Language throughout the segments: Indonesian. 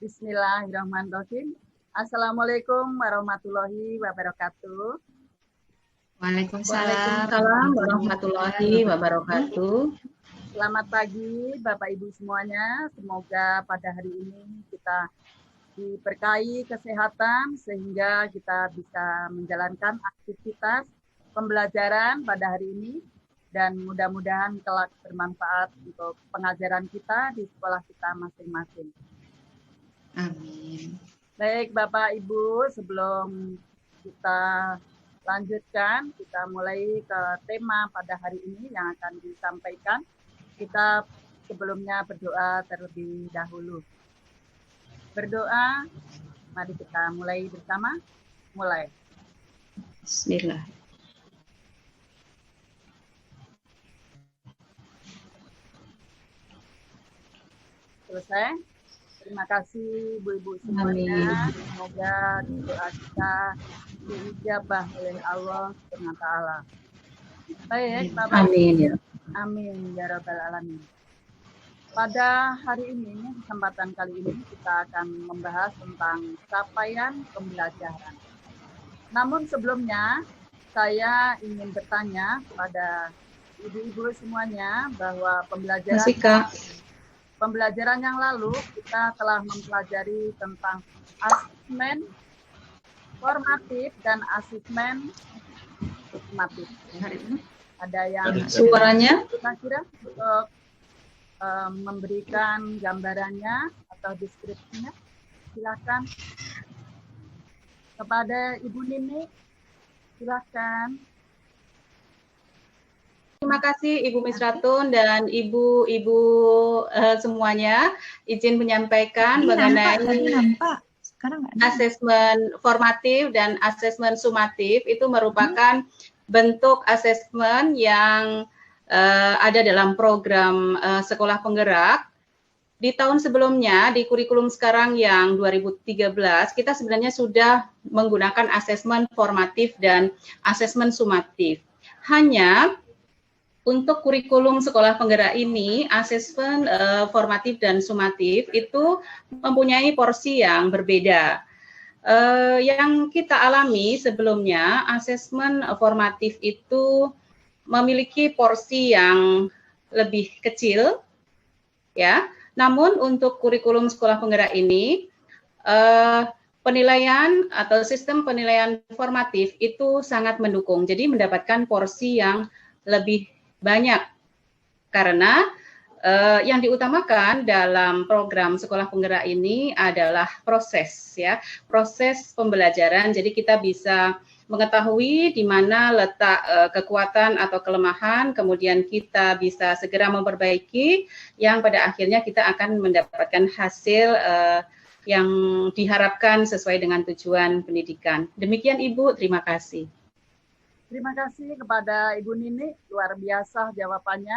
Bismillahirrahmanirrahim. Assalamualaikum warahmatullahi wabarakatuh. Waalaikumsalam warahmatullahi wabarakatuh. Selamat pagi Bapak Ibu semuanya. Semoga pada hari ini kita diberkahi kesehatan sehingga kita bisa menjalankan aktivitas pembelajaran pada hari ini dan mudah-mudahan kelak bermanfaat untuk pengajaran kita di sekolah kita masing-masing. Amin. Baik Bapak Ibu, sebelum kita lanjutkan, kita mulai ke tema pada hari ini yang akan disampaikan. Kita sebelumnya berdoa terlebih dahulu. Berdoa, mari kita mulai bersama. Mulai. Bismillah. Selesai. Terima kasih Ibu-Ibu semuanya. Semoga doa kita diijabah oleh Allah SWT. Baik, Bapak. Amin. Amin ya Rabbal Alamin. Pada hari ini, kesempatan kali ini kita akan membahas tentang capaian pembelajaran. Namun sebelumnya, saya ingin bertanya kepada ibu-ibu semuanya bahwa pembelajaran yang lalu kita telah mempelajari tentang asesmen formatif dan asesmen sumatif. Ada yang suaranya kira-kira untuk memberikan gambarannya atau deskripsinya, silakan kepada Ibu Nini, silakan. Terima kasih Ibu Misratun dan ibu-ibu semuanya. Izin menyampaikan mengenai asesmen formatif dan asesmen sumatif. Itu merupakan bentuk asesmen yang ada dalam program Sekolah Penggerak. Di tahun sebelumnya, di kurikulum sekarang yang 2013, kita sebenarnya sudah menggunakan asesmen formatif dan asesmen sumatif. Hanya untuk kurikulum Sekolah Penggerak ini, asesmen formatif dan sumatif itu mempunyai porsi yang berbeda. Yang kita alami sebelumnya, asesmen formatif itu memiliki porsi yang lebih kecil, ya. Namun untuk kurikulum Sekolah Penggerak ini, penilaian atau sistem penilaian formatif itu sangat mendukung. Jadi mendapatkan porsi yang lebih banyak karena yang diutamakan dalam program Sekolah Penggerak ini adalah proses, ya, proses pembelajaran. Jadi kita bisa mengetahui di mana letak kekuatan atau kelemahan, kemudian kita bisa segera memperbaiki, yang pada akhirnya kita akan mendapatkan hasil yang diharapkan sesuai dengan tujuan pendidikan. Demikian Ibu, terima kasih. Terima kasih kepada Ibu Nini, luar biasa jawabannya,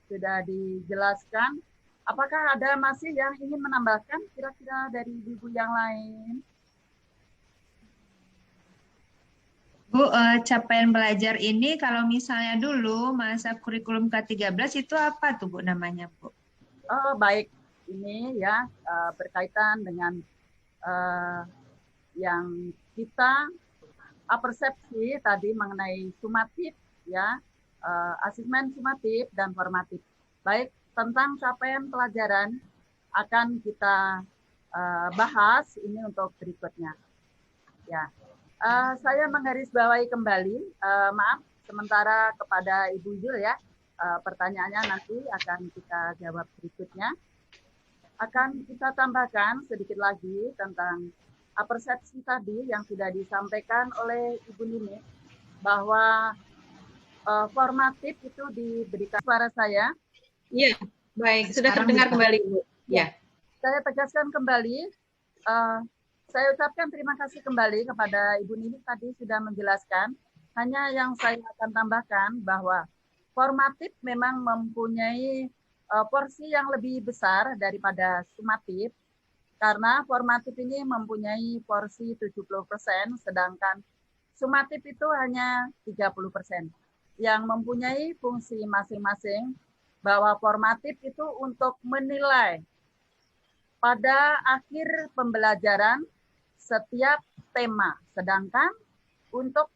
sudah dijelaskan. Apakah ada masih yang ingin menambahkan kira-kira dari ibu yang lain? Bu, capaian belajar ini kalau misalnya dulu masa kurikulum ke-13 itu apa tuh Bu namanya Bu? Oh, baik, ini ya berkaitan dengan yang kita persepsi tadi mengenai sumatif, ya, asesmen sumatif dan formatif. Baik, tentang capaian pelajaran akan kita bahas ini untuk berikutnya. Ya, saya menggarisbawahi kembali, maaf, sementara kepada Ibu Yul ya, pertanyaannya nanti akan kita jawab berikutnya. Akan kita tambahkan sedikit lagi tentang persepsi tadi yang sudah disampaikan oleh Ibu Nini bahwa formatif itu diberikan suara saya. Iya, baik. Sudah terdengar kembali, Bu. Ya. Saya tegaskan kembali, saya ucapkan terima kasih kembali kepada Ibu Nini tadi sudah menjelaskan. Hanya yang saya akan tambahkan bahwa formatif memang mempunyai porsi yang lebih besar daripada sumatif. Karena formatif ini mempunyai porsi 70%, sedangkan sumatif itu hanya 30%. Yang mempunyai fungsi masing-masing, bahwa formatif itu untuk menilai pada akhir pembelajaran setiap tema. Sedangkan untuk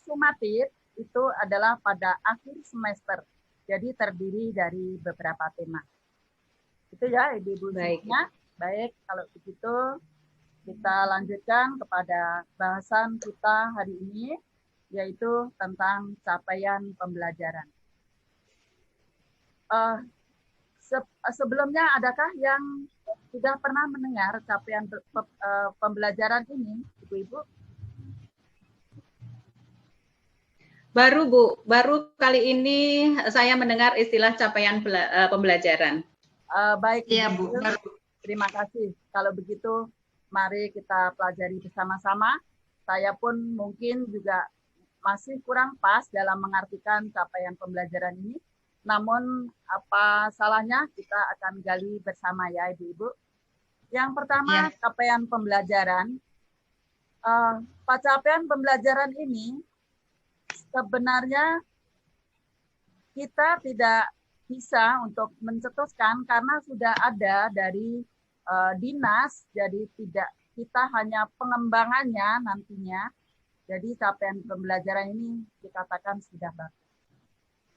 sumatif itu adalah pada akhir semester. Jadi terdiri dari beberapa tema. Itu ya Ibu-ibu semuanya. Baik, kalau begitu kita lanjutkan kepada bahasan kita hari ini, yaitu tentang capaian pembelajaran. Sebelumnya adakah yang sudah pernah mendengar capaian pembelajaran ini, Ibu-ibu? Baru Bu, baru kali ini saya mendengar istilah capaian pembelajaran. Baik, ya Bu. Terima kasih. Kalau begitu, mari kita pelajari bersama-sama. Saya pun mungkin juga masih kurang pas dalam mengartikan capaian pembelajaran ini. Namun apa salahnya kita akan gali bersama ya Ibu-ibu. Yang pertama, capaian pembelajaran. Capaian pembelajaran ini sebenarnya kita tidak bisa untuk mencetuskan karena sudah ada dari dinas, jadi tidak kita hanya pengembangannya nantinya. Jadi capaian pembelajaran ini dikatakan sudah bagus.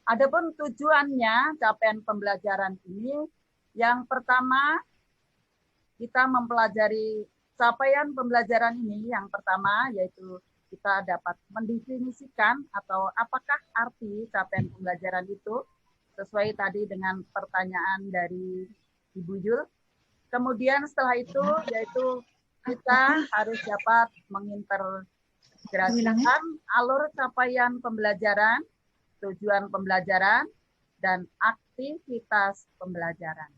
Adapun tujuannya capaian pembelajaran ini, yang pertama kita mempelajari capaian pembelajaran ini. Yang pertama yaitu kita dapat mendefinisikan atau apakah arti capaian pembelajaran itu sesuai tadi dengan pertanyaan dari Ibu Jul. Kemudian setelah itu yaitu kita harus dapat mengintegrasikan alur capaian pembelajaran, tujuan pembelajaran, dan aktivitas pembelajaran.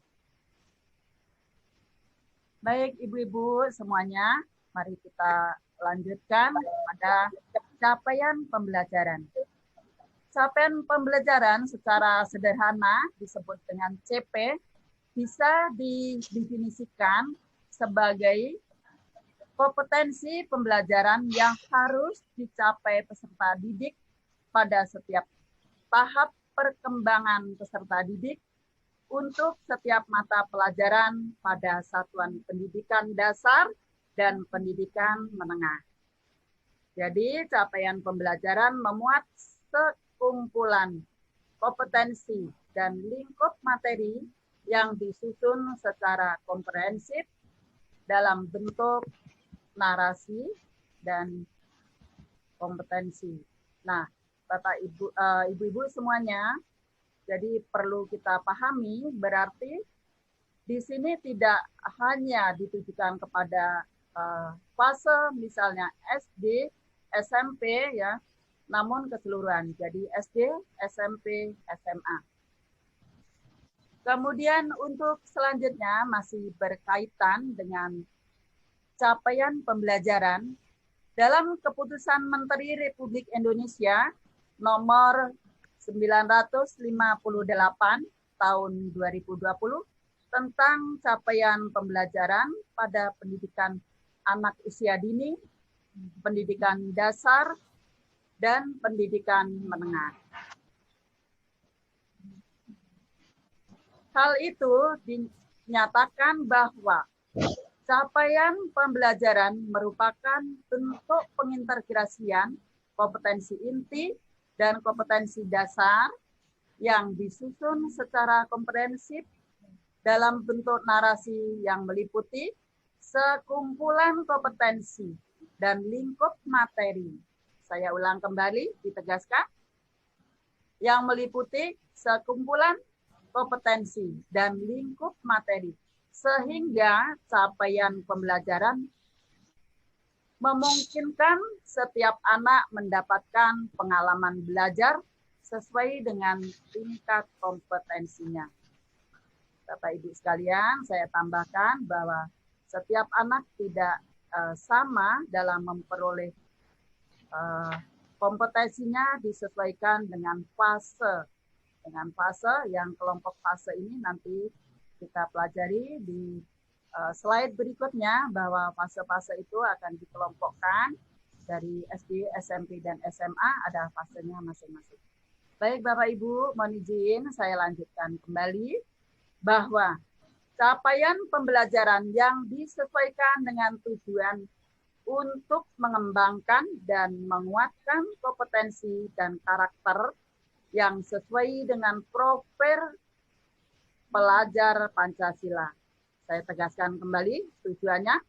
Baik Ibu-ibu semuanya, mari kita lanjutkan pada capaian pembelajaran. Capaian pembelajaran secara sederhana disebut dengan CP, bisa didefinisikan sebagai kompetensi pembelajaran yang harus dicapai peserta didik pada setiap tahap perkembangan peserta didik untuk setiap mata pelajaran pada satuan pendidikan dasar dan pendidikan menengah. Jadi capaian pembelajaran memuat sekumpulan kompetensi dan lingkup materi yang disusun secara komprehensif dalam bentuk narasi dan kompetensi. Nah, Bapak Ibu-ibu semuanya, jadi perlu kita pahami berarti di sini tidak hanya ditujukan kepada fase misalnya SD, SMP ya, namun keseluruhan. Jadi SD, SMP, SMA. Kemudian untuk selanjutnya masih berkaitan dengan capaian pembelajaran dalam Keputusan Menteri Republik Indonesia nomor 958 tahun 2020 tentang capaian pembelajaran pada pendidikan anak usia dini, pendidikan dasar, dan pendidikan menengah. Hal itu dinyatakan bahwa capaian pembelajaran merupakan bentuk pengintegrasian kompetensi inti dan kompetensi dasar yang disusun secara komprehensif dalam bentuk narasi yang meliputi sekumpulan kompetensi dan lingkup materi. Saya ulang kembali, ditegaskan. Yang meliputi sekumpulan kompetensi dan lingkup materi, sehingga capaian pembelajaran memungkinkan setiap anak mendapatkan pengalaman belajar sesuai dengan tingkat kompetensinya. Bapak Ibu sekalian, saya tambahkan bahwa setiap anak tidak sama dalam memperoleh kompetensinya disesuaikan dengan fase. Dengan fase yang kelompok fase ini nanti kita pelajari di slide berikutnya bahwa fase-fase itu akan dikelompokkan dari SD, SMP, dan SMA ada fasenya masing-masing. Baik Bapak Ibu, mohon izin saya lanjutkan kembali bahwa capaian pembelajaran yang disesuaikan dengan tujuan untuk mengembangkan dan menguatkan kompetensi dan karakter yang sesuai dengan profil pelajar Pancasila. Saya tegaskan kembali tujuannya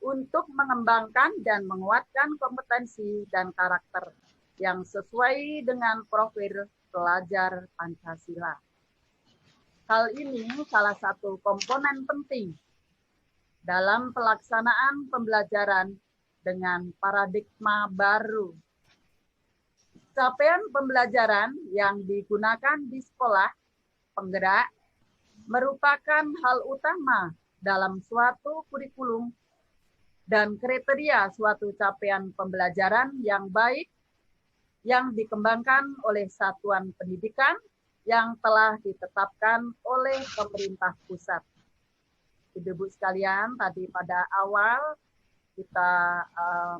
untuk mengembangkan dan menguatkan kompetensi dan karakter yang sesuai dengan profil pelajar Pancasila. Hal ini salah satu komponen penting dalam pelaksanaan pembelajaran dengan paradigma baru. Capaian pembelajaran yang digunakan di sekolah penggerak merupakan hal utama dalam suatu kurikulum dan kriteria suatu capaian pembelajaran yang baik yang dikembangkan oleh satuan pendidikan yang telah ditetapkan oleh pemerintah pusat. Ibu-ibu sekalian, tadi pada awal kita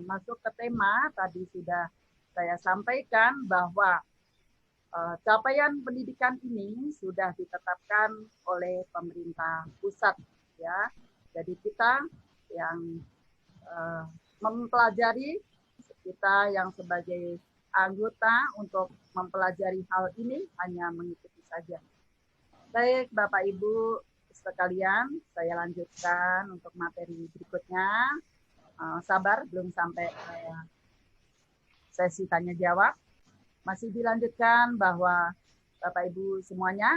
masuk ke tema, tadi sudah saya sampaikan bahwa capaian pendidikan ini sudah ditetapkan oleh pemerintah pusat, ya. Jadi kita yang mempelajari, kita yang sebagai anggota untuk mempelajari hal ini hanya mengikuti saja. Baik, Bapak Ibu sekalian, saya lanjutkan untuk materi berikutnya. Sabar, belum sampai sesi tanya jawab. Masih dilanjutkan bahwa Bapak Ibu semuanya,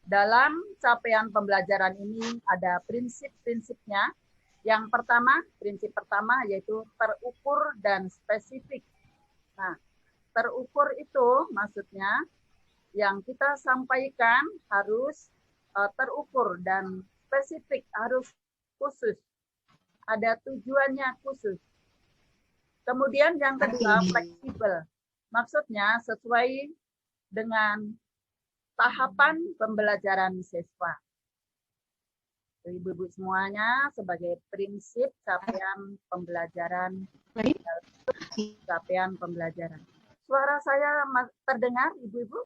dalam capaian pembelajaran ini ada prinsip-prinsipnya. Yang pertama, prinsip pertama yaitu terukur dan spesifik. Nah, terukur itu maksudnya yang kita sampaikan harus terukur dan spesifik, harus khusus. Ada tujuannya khusus. Kemudian yang kedua, fleksibel. Maksudnya sesuai dengan tahapan pembelajaran siswa. Ibu-ibu semuanya sebagai prinsip capaian pembelajaran. Capaian pembelajaran. Suara saya terdengar, Ibu-ibu?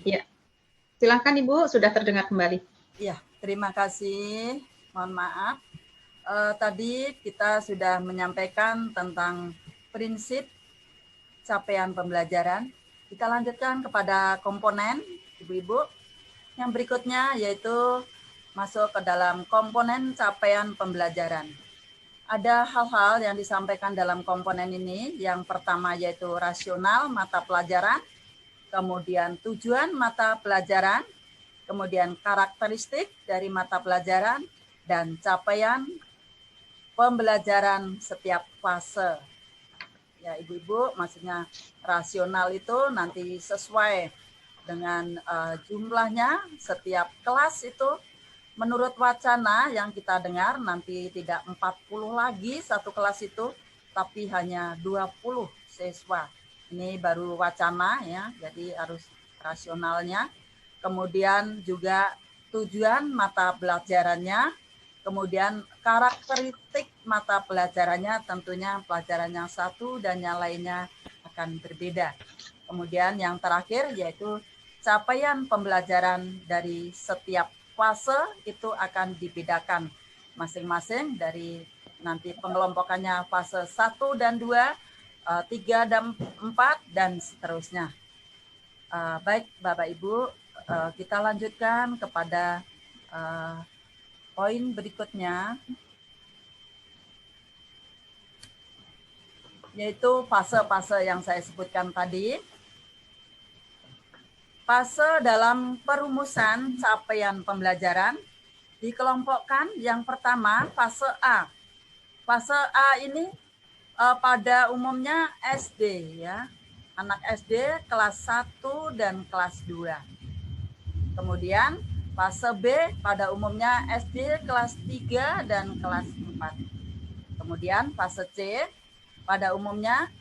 Ya. Silakan Ibu, sudah terdengar kembali. Ya, terima kasih. Mohon maaf. Tadi kita sudah menyampaikan tentang prinsip capaian pembelajaran. Kita lanjutkan kepada komponen, Ibu-ibu. Yang berikutnya yaitu masuk ke dalam komponen capaian pembelajaran. Ada hal-hal yang disampaikan dalam komponen ini. Yang pertama yaitu rasional mata pelajaran, kemudian tujuan mata pelajaran, kemudian karakteristik dari mata pelajaran, dan capaian pembelajaran setiap fase. Ya, Ibu-ibu, maksudnya rasional itu nanti sesuai dengan jumlahnya setiap kelas itu. Menurut wacana yang kita dengar nanti tidak 40 lagi satu kelas itu, tapi hanya 20 siswa. Ini baru wacana ya, jadi harus rasionalnya. Kemudian juga tujuan mata pelajarannya, kemudian karakteristik mata pelajarannya, tentunya pelajaran yang satu dan yang lainnya akan berbeda. Kemudian yang terakhir yaitu capaian pembelajaran dari setiap fase itu akan dibedakan masing-masing dari nanti pengelompokannya fase 1 dan 2, 3 dan 4, dan seterusnya. Baik Bapak Ibu, kita lanjutkan kepada poin berikutnya, yaitu fase-fase yang saya sebutkan tadi. Fase dalam perumusan capaian pembelajaran dikelompokkan yang pertama fase A. Fase A ini pada umumnya SD ya. Anak SD kelas 1 dan kelas 2. Kemudian fase B pada umumnya SD kelas 3 dan kelas 4. Kemudian fase C pada umumnya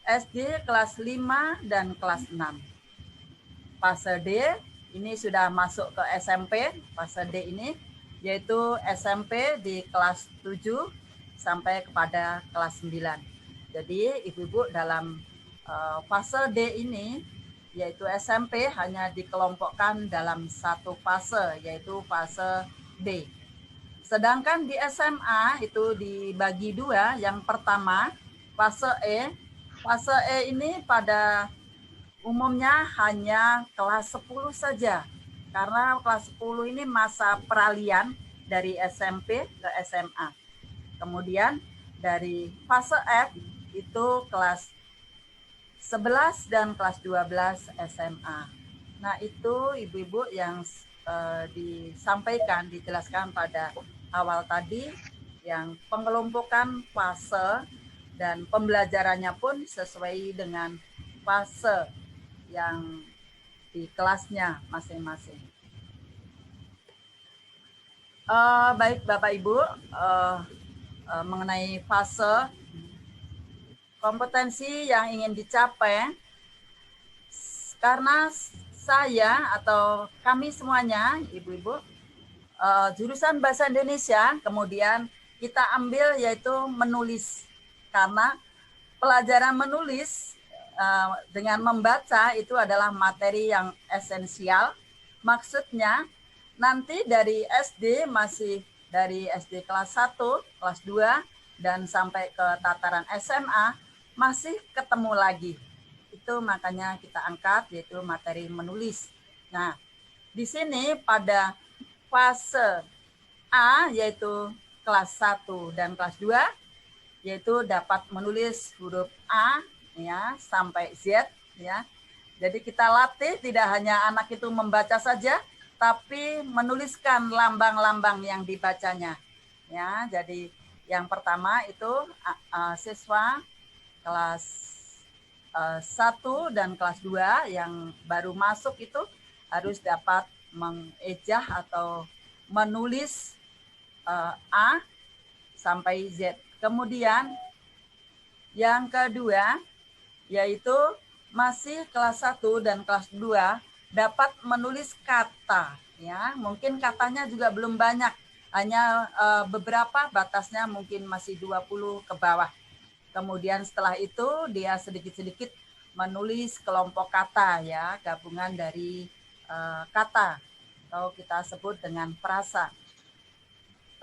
SD kelas 5 dan kelas 6. Fase D ini sudah masuk ke SMP, fase D ini yaitu SMP di kelas 7 sampai kepada kelas 9. Jadi Ibu-ibu dalam fase D ini yaitu SMP hanya dikelompokkan dalam satu fase, yaitu fase B. Sedangkan di SMA itu dibagi dua. Yang pertama, fase E. Fase E ini pada umumnya hanya kelas 10 saja. Karena kelas 10 ini masa peralihan dari SMP ke SMA. Kemudian dari fase F itu kelas 11 dan kelas 12 SMA. Nah, itu ibu-ibu yang disampaikan, dijelaskan pada awal tadi, yang pengelompokan fase dan pembelajarannya pun sesuai dengan fase yang di kelasnya masing-masing. Baik Bapak Ibu, mengenai fase kompetensi yang ingin dicapai, karena saya atau kami semuanya, ibu-ibu, jurusan Bahasa Indonesia, kemudian kita ambil yaitu menulis. Karena pelajaran menulis dengan membaca itu adalah materi yang esensial. Maksudnya nanti dari SD, masih dari SD kelas 1, kelas 2, dan sampai ke tataran SMA, masih ketemu lagi. Itu makanya kita angkat, yaitu materi menulis. Nah, di sini pada fase A, yaitu kelas 1 dan kelas 2, yaitu dapat menulis huruf A ya sampai Z ya. Jadi kita latih tidak hanya anak itu membaca saja, tapi menuliskan lambang-lambang yang dibacanya. Ya, jadi yang pertama itu siswa kelas 1 dan kelas 2 yang baru masuk itu harus dapat mengejah atau menulis A sampai Z. Kemudian yang kedua yaitu masih kelas 1 dan kelas 2 dapat menulis kata ya. Mungkin katanya juga belum banyak, hanya beberapa, batasnya mungkin masih 20 ke bawah. Kemudian setelah itu dia sedikit-sedikit menulis kelompok kata ya, gabungan dari kata atau kita sebut dengan frasa.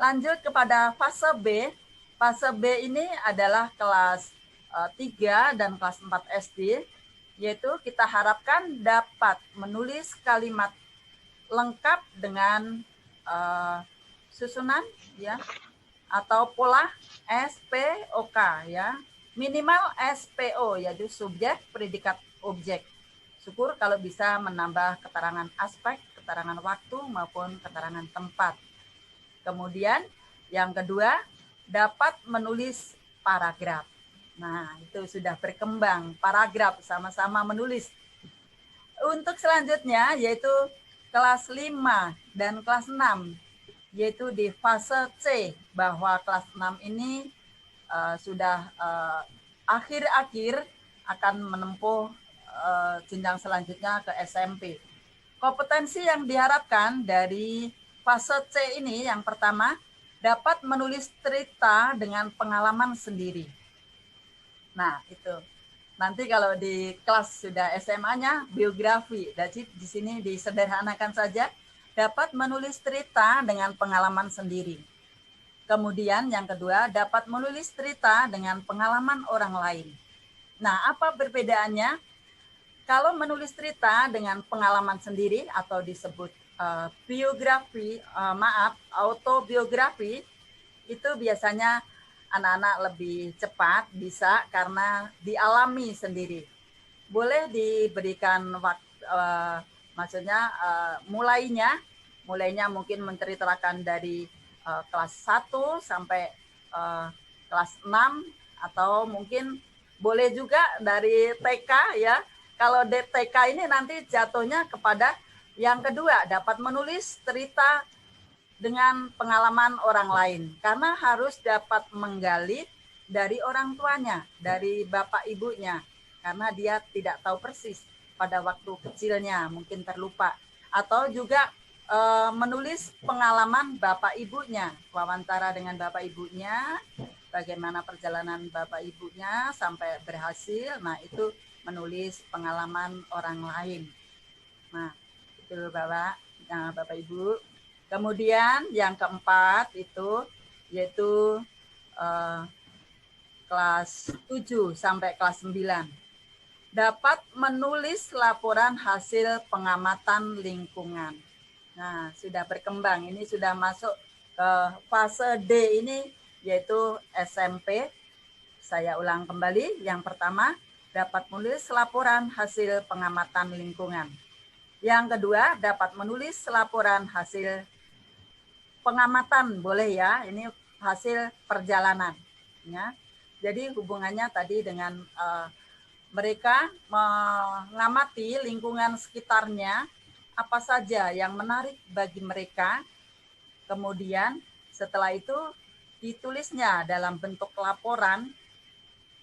Lanjut kepada fase B. Fase B ini adalah kelas 3 dan kelas 4 SD, yaitu kita harapkan dapat menulis kalimat lengkap dengan susunan ya atau pola SPOK ya, minimal SPO yaitu subjek, predikat, objek. Syukur kalau bisa menambah keterangan aspek, keterangan waktu maupun keterangan tempat. Kemudian yang kedua dapat menulis paragraf. Nah, itu sudah berkembang, paragraf sama-sama menulis. Untuk selanjutnya yaitu kelas 5 dan kelas 6, yaitu di fase C, bahwa kelas 6 ini sudah akhir-akhir akan menempuh jenjang selanjutnya ke SMP. Kompetensi yang diharapkan dari fase C ini yang pertama, dapat menulis cerita dengan pengalaman sendiri. Nah, itu. Nanti kalau di kelas sudah SMA-nya biografi, jadi di sini disederhanakan saja, dapat menulis cerita dengan pengalaman sendiri. Kemudian yang kedua, dapat menulis cerita dengan pengalaman orang lain. Nah, apa perbedaannya? Kalau menulis cerita dengan pengalaman sendiri atau disebut biografi, autobiografi, itu biasanya anak-anak lebih cepat bisa karena dialami sendiri. Boleh diberikan waktu, maksudnya mulainya mungkin menceritakan dari kelas 1 sampai kelas 6 atau mungkin boleh juga dari TK ya. Kalau TK ini nanti jatuhnya kepada yang kedua, dapat menulis cerita dengan pengalaman orang lain. Karena harus dapat menggali dari orang tuanya, dari bapak ibunya. Karena dia tidak tahu persis pada waktu kecilnya, mungkin terlupa. Atau juga menulis pengalaman bapak ibunya, wawancara dengan bapak ibunya, bagaimana perjalanan bapak ibunya sampai berhasil. Nah, itu menulis pengalaman orang lain. Nah, itu Bapak, Bapak Ibu. Kemudian yang keempat itu yaitu kelas 7 sampai kelas 9. Dapat menulis laporan hasil pengamatan lingkungan. Nah, sudah berkembang. Ini sudah masuk ke fase D ini, yaitu SMP. Saya ulang kembali. Yang pertama, dapat menulis laporan hasil pengamatan lingkungan. Yang kedua, dapat menulis laporan hasil pengamatan, boleh ya, ini hasil perjalanan. Ya. Jadi hubungannya tadi dengan mereka mengamati lingkungan sekitarnya, apa saja yang menarik bagi mereka. Kemudian setelah itu ditulisnya dalam bentuk laporan,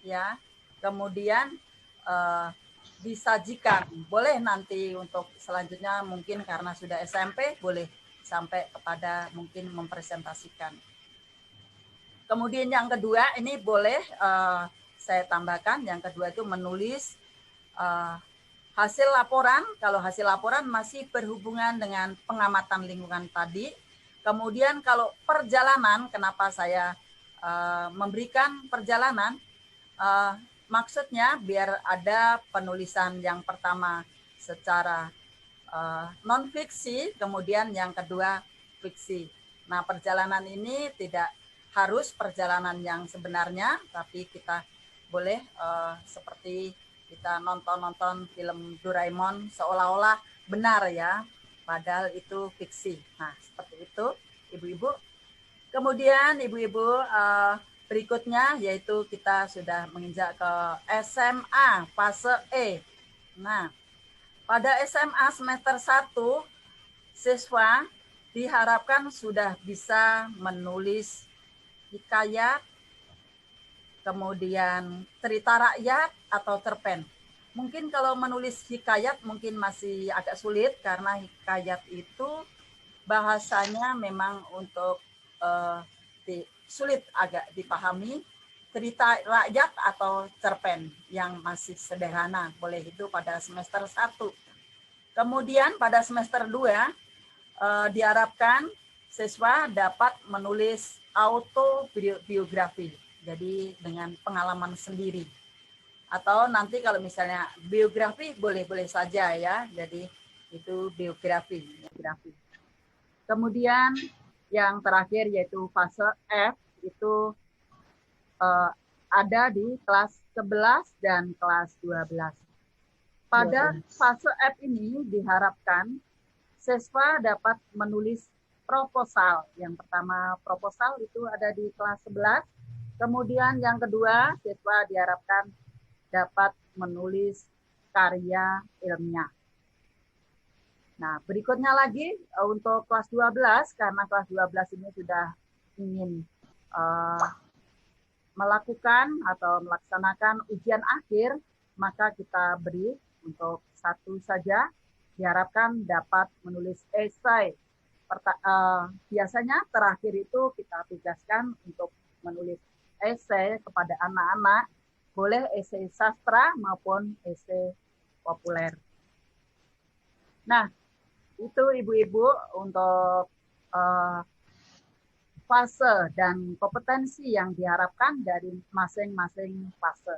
ya. Kemudian disajikan. Boleh nanti untuk selanjutnya mungkin karena sudah SMP boleh sampai kepada mungkin mempresentasikan. Kemudian yang kedua ini boleh saya tambahkan, yang kedua itu menulis hasil laporan. Kalau hasil laporan masih berhubungan dengan pengamatan lingkungan tadi. Kemudian kalau perjalanan, kenapa saya memberikan perjalanan? Maksudnya biar ada penulisan yang pertama secara non-fiksi, kemudian yang kedua fiksi. Nah, perjalanan ini tidak harus perjalanan yang sebenarnya, tapi kita boleh seperti kita nonton film Doraemon seolah-olah benar ya, padahal itu fiksi. Nah, seperti itu, Ibu-ibu. Kemudian Ibu-ibu berikutnya yaitu kita sudah menginjak ke SMA fase E. Nah, pada SMA semester 1 siswa diharapkan sudah bisa menulis hikayat, kemudian cerita rakyat atau cerpen. Mungkin kalau menulis hikayat mungkin masih agak sulit karena hikayat itu bahasanya memang untuk sulit agak dipahami. Cerita rakyat atau cerpen yang masih sederhana, boleh itu pada semester 1. Kemudian pada semester 2 diharapkan siswa dapat menulis autobiografi, jadi dengan pengalaman sendiri. Atau nanti kalau misalnya biografi boleh-boleh saja ya, jadi itu biografi. Kemudian yang terakhir yaitu fase F itu ada di kelas 11 dan kelas 12. Pada fase F ini diharapkan siswa dapat menulis proposal. Yang pertama proposal itu ada di kelas 11. Kemudian yang kedua siswa diharapkan dapat menulis karya ilmiah. Nah, berikutnya lagi untuk kelas 12, karena kelas 12 ini sudah ingin melakukan atau melaksanakan ujian akhir, maka kita beri untuk satu saja, diharapkan dapat menulis esai. Biasanya terakhir itu kita tugaskan untuk menulis esai kepada anak-anak, boleh esai sastra maupun esai populer. Nah, itu Ibu-ibu untuk fase dan kompetensi yang diharapkan dari masing-masing fase.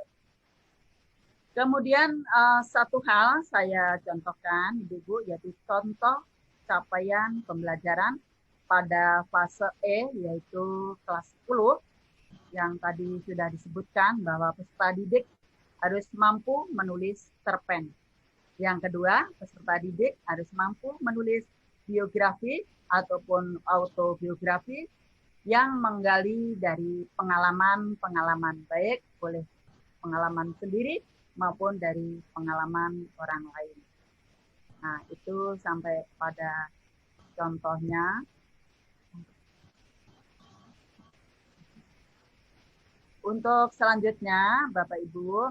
Kemudian satu hal saya contohkan, Ibu-ibu, yaitu contoh capaian pembelajaran pada fase E, yaitu kelas 10, yang tadi sudah disebutkan bahwa peserta didik harus mampu menulis cerpen. Yang kedua, peserta didik harus mampu menulis biografi ataupun autobiografi yang menggali dari pengalaman-pengalaman, baik boleh pengalaman sendiri maupun dari pengalaman orang lain. Nah, itu sampai pada contohnya. Untuk selanjutnya, Bapak Ibu,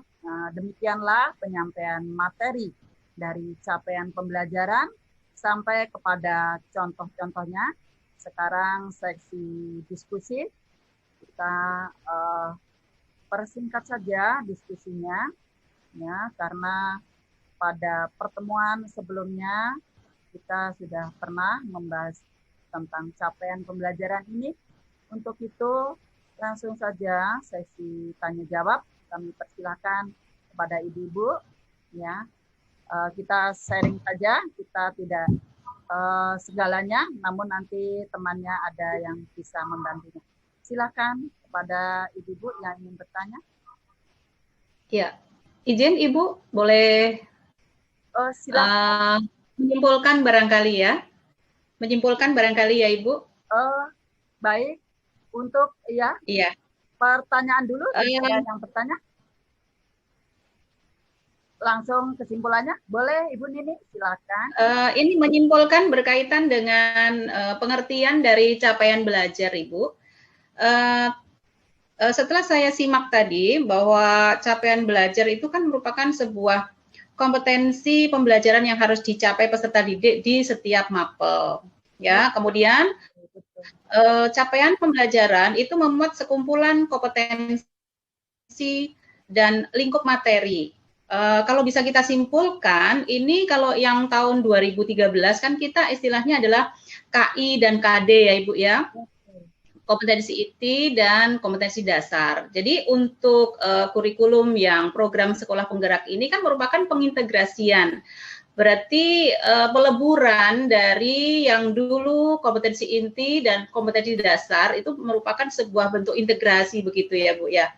demikianlah penyampaian materi dari capaian pembelajaran sampai kepada contoh-contohnya. Sekarang seksi diskusi, kita persingkat saja diskusinya. ya, karena pada pertemuan sebelumnya kita sudah pernah membahas tentang capaian pembelajaran ini. Untuk itu langsung saja sesi tanya jawab, kami persilakan kepada ibu-ibu, ya. Kita sharing saja, kita tidak segalanya, namun nanti temannya ada yang bisa membantunya. Silakan kepada ibu-ibu yang ingin bertanya. Ya, izin Ibu boleh silakan. Menyimpulkan barangkali ya. Menyimpulkan barangkali ya Ibu. Baik, untuk ya. Iya. Pertanyaan dulu, ada yang bertanya? Langsung kesimpulannya, boleh Ibu Nini, silakan. Ini menyimpulkan berkaitan dengan pengertian dari capaian belajar, Ibu. Setelah saya simak tadi bahwa capaian belajar itu kan merupakan sebuah kompetensi pembelajaran yang harus dicapai peserta didik di setiap mapel. Ya, kemudian capaian pembelajaran itu memuat sekumpulan kompetensi dan lingkup materi. Kalau bisa kita simpulkan, ini kalau yang tahun 2013 kan kita istilahnya adalah KI dan KD ya Ibu ya, kompetensi IT dan kompetensi dasar. Jadi untuk kurikulum yang program sekolah penggerak ini kan merupakan pengintegrasian. Berarti peleburan dari yang dulu kompetensi inti dan kompetensi dasar itu merupakan sebuah bentuk integrasi begitu ya Bu ya.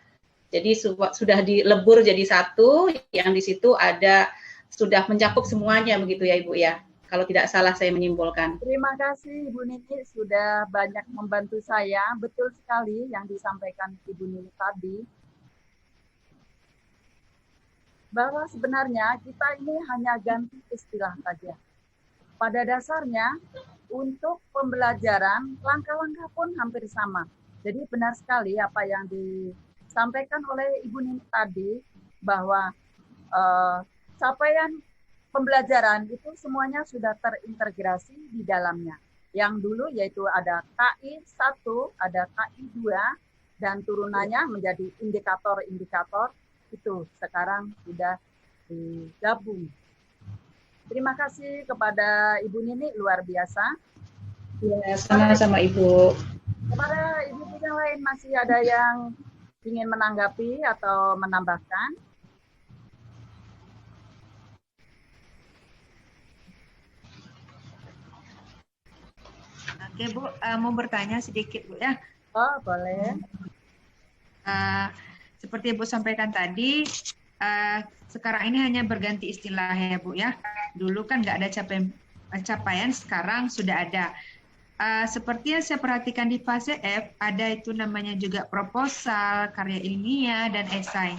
Jadi sudah dilebur jadi satu, yang di situ ada sudah mencakup semuanya begitu ya Ibu ya. Kalau tidak salah saya menyimpulkan. Terima kasih Ibu Nini sudah banyak membantu saya. Betul sekali yang disampaikan Ibu Nini tadi. Bahwa sebenarnya kita ini hanya ganti istilah saja. Pada dasarnya untuk pembelajaran langkah-langkah pun hampir sama. Jadi benar sekali apa yang disampaikan oleh Ibu Nini tadi bahwa capaian pembelajaran itu semuanya sudah terintegrasi di dalamnya. Yang dulu yaitu ada KI 1, ada KI 2, dan turunannya menjadi indikator-indikator itu sekarang sudah digabung. Terima kasih kepada Ibu Nini, luar biasa. Ya, sama-sama Ibu. Kepada ibu-ibu yang lain masih ada yang ingin menanggapi atau menambahkan? Oke Bu, mau bertanya sedikit Bu ya. Oh boleh. Seperti Ibu sampaikan tadi, sekarang ini hanya berganti istilah ya Bu ya. Dulu kan nggak ada capaian, sekarang sudah ada. Seperti yang saya perhatikan di fase F, ada itu namanya juga proposal, karya ilmiah, dan esai.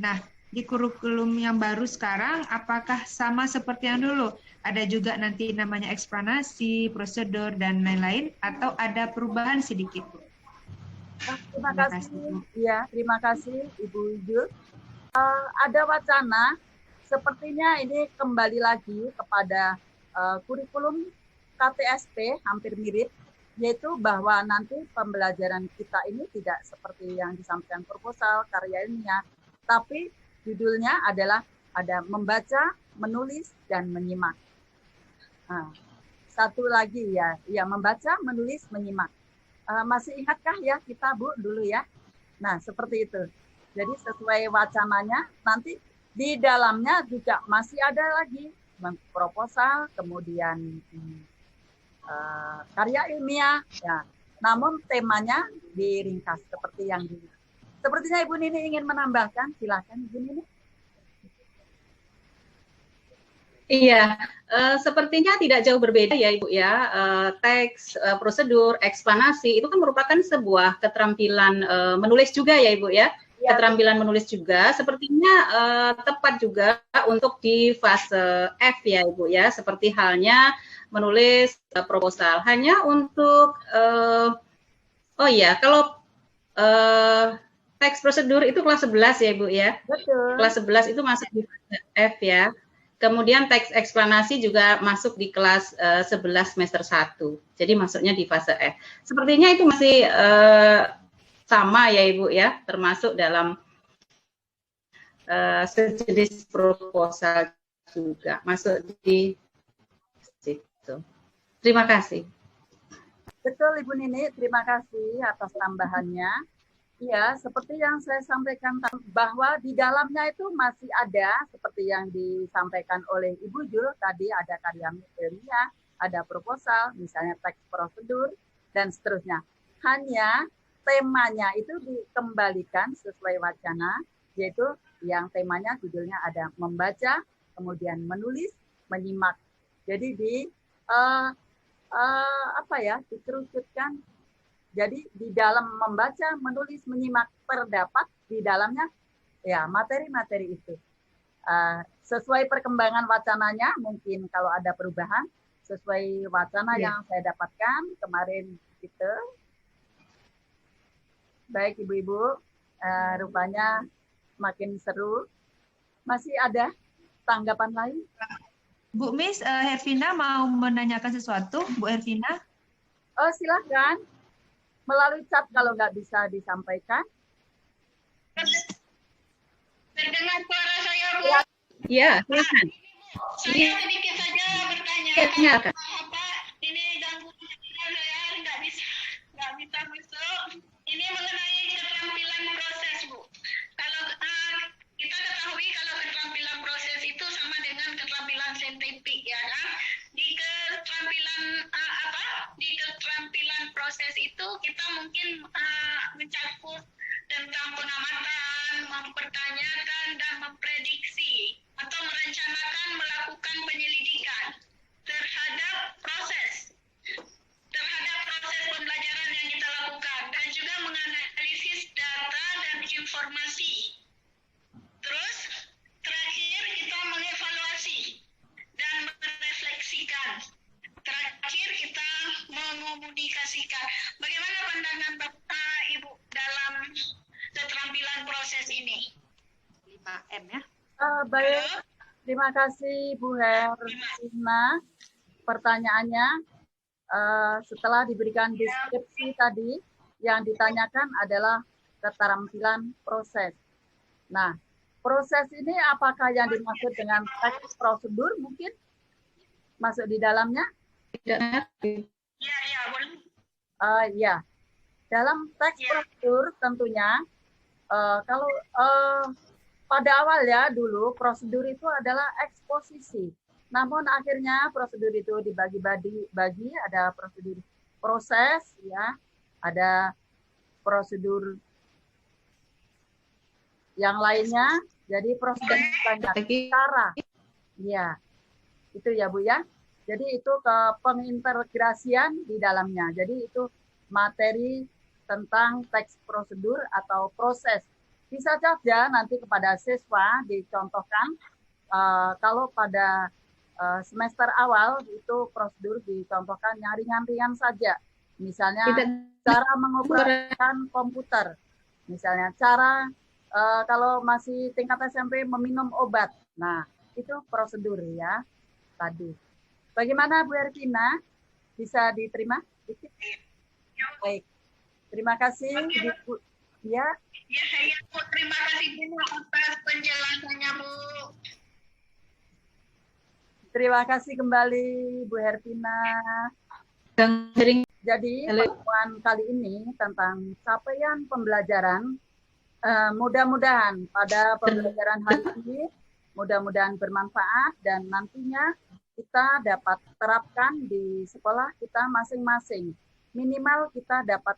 Nah, di kurikulum yang baru sekarang, apakah sama seperti yang dulu? Ada juga nanti namanya eksplanasi, prosedur, dan lain-lain, atau ada perubahan sedikit, Bu? Terima kasih. Ya, terima kasih Ibu Jul. Ada wacana, sepertinya ini kembali lagi kepada kurikulum KTSP, hampir mirip, yaitu bahwa nanti pembelajaran kita ini tidak seperti yang disampaikan proposal, karya ilmiah, tapi judulnya adalah ada membaca, menulis, dan menyimak. Nah, satu lagi ya membaca, menulis, menyimak. Masih ingatkah ya kita Bu dulu ya? Nah seperti itu. Jadi sesuai wacananya nanti di dalamnya juga masih ada lagi proposal, kemudian karya ilmiah. Ya. Namun temanya diringkas seperti yang dulu. Sepertinya Ibu Nini ingin menambahkan, silakan Ibu Nini. Iya, sepertinya tidak jauh berbeda ya Ibu ya. Teks, prosedur, eksplanasi itu kan merupakan sebuah keterampilan menulis juga ya Ibu ya. Keterampilan menulis juga, sepertinya tepat juga untuk di fase F ya Ibu ya. Seperti halnya menulis proposal. Hanya untuk, oh iya, kalau teks prosedur itu kelas 11 ya Ibu ya. Betul. Kelas 11 itu masuk di fase F ya. Kemudian teks eksplanasi juga masuk di kelas 11 semester 1. Jadi masuknya di fase F. Sepertinya itu masih sama ya Ibu ya, termasuk dalam sejenis proposal juga masuk di situ. Terima kasih. Betul Ibu Nini, terima kasih atas tambahannya. Ya, seperti yang saya sampaikan bahwa di dalamnya itu masih ada seperti yang disampaikan oleh Ibu Jul tadi, ada karya materia, ada proposal, misalnya teks prosedur dan seterusnya. Hanya temanya itu dikembalikan sesuai wacana, yaitu yang temanya judulnya ada membaca, kemudian menulis, menyimak. Jadi dikerucutkan. Jadi di dalam membaca, menulis, menyimak, terdapat di dalamnya ya materi-materi itu. Sesuai perkembangan wacananya, mungkin kalau ada perubahan, sesuai wacana yang saya dapatkan kemarin gitu. Baik Ibu-Ibu, rupanya makin seru. Masih ada tanggapan lain? Bu Miss, Hervina mau menanyakan sesuatu, Bu Hervina? Oh, silahkan. Melalui chat kalau nggak bisa disampaikan. Terdengar suara saya, Bu? Ya, silakan. Saya sedikit saja bertanya. Silakan. Ini gangguan saya nggak bisa masuk. Ini mengenai keterampilan proses, Bu. Kalau kita ketahui kalau keterampilan proses itu sama dengan keterampilan saintifik, ya kan? Di keterampilan proses itu kita mungkin mencakup tentang pengamatan, mempertanyakan dan memprediksi atau merencanakan melakukan penyelidikan terhadap proses pembelajaran yang kita lakukan dan juga menganalisis data dan informasi. Terus terakhir kita mengevaluasi dan merefleksikan. Terakhir kita mengomunikasikan. Bagaimana pandangan Bapak Ibu dalam keterampilan proses ini? 5M ya. Baik, terima kasih Bu Hervina. Pertanyaannya, setelah diberikan deskripsi tadi, yang ditanyakan adalah keterampilan proses. Nah, proses ini apakah yang dimaksud dengan teks prosedur mungkin? Masuk di dalamnya? Ya, boleh. Ya, dalam teks prosedur tentunya kalau pada awal ya dulu prosedur itu adalah eksposisi. Namun akhirnya prosedur itu dibagi ada prosedur proses ya, ada prosedur yang lainnya. Jadi prosedur banyak cara. Ya, itu ya Bu ya. Jadi itu ke pengintegrasian di dalamnya. Jadi itu materi tentang teks prosedur atau proses. Bisa saja nanti kepada siswa dicontohkan kalau pada semester awal itu prosedur dicontohkan yang ringan-ringan saja. Misalnya cara mengoperasikan komputer. Misalnya cara kalau masih tingkat SMP meminum obat. Nah, itu prosedur ya tadi. Bagaimana Bu Hervina? Bisa diterima? Baik. Terima kasih Ibu. Ya. Ya, saya Bu, terima kasih Bu atas penjelasannya, Bu. Terima kasih kembali Bu Hervina. Jadi pertemuan kali ini tentang capaian pembelajaran, mudah-mudahan pada pembelajaran hari ini, mudah-mudahan bermanfaat dan nantinya kita dapat terapkan di sekolah kita masing-masing. Minimal kita dapat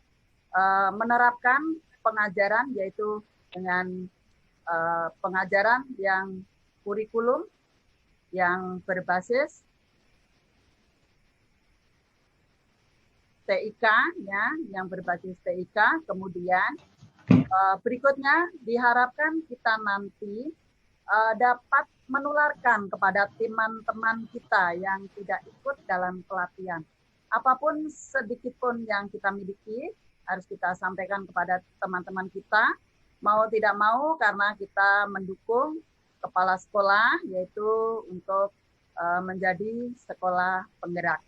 menerapkan pengajaran yaitu dengan pengajaran yang kurikulum yang berbasis TIK ya, yang berbasis TIK. Kemudian berikutnya diharapkan kita nanti dapat menularkan kepada teman-teman kita yang tidak ikut dalam pelatihan. Apapun sedikit pun yang kita miliki harus kita sampaikan kepada teman-teman kita, mau tidak mau karena kita mendukung kepala sekolah yaitu untuk menjadi sekolah penggerak.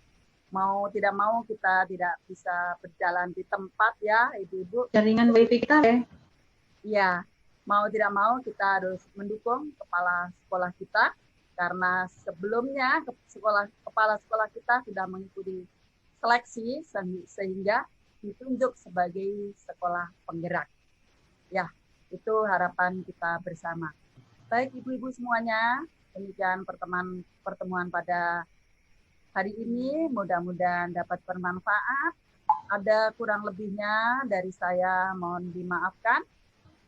Mau tidak mau kita tidak bisa berjalan di tempat ya Ibu-Ibu. Jaringan WiFi kita ya? Ya, mau tidak mau kita harus mendukung kepala sekolah kita, karena sebelumnya kepala sekolah kita sudah mengikuti seleksi sehingga ditunjuk sebagai sekolah penggerak. Ya, itu harapan kita bersama. Baik ibu-ibu semuanya, demikian pertemuan pada hari ini, mudah-mudahan dapat bermanfaat. Ada kurang lebihnya dari saya, mohon dimaafkan.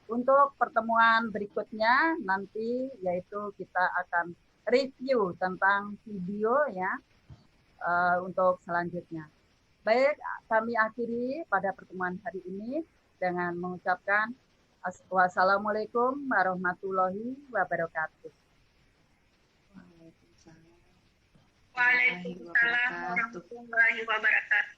Untuk pertemuan berikutnya nanti yaitu kita akan review tentang video ya untuk selanjutnya. Baik, kami akhiri pada pertemuan hari ini dengan mengucapkan wassalamualaikum warahmatullahi wabarakatuh. Waalaikumsalam warahmatullahi wabarakatuh.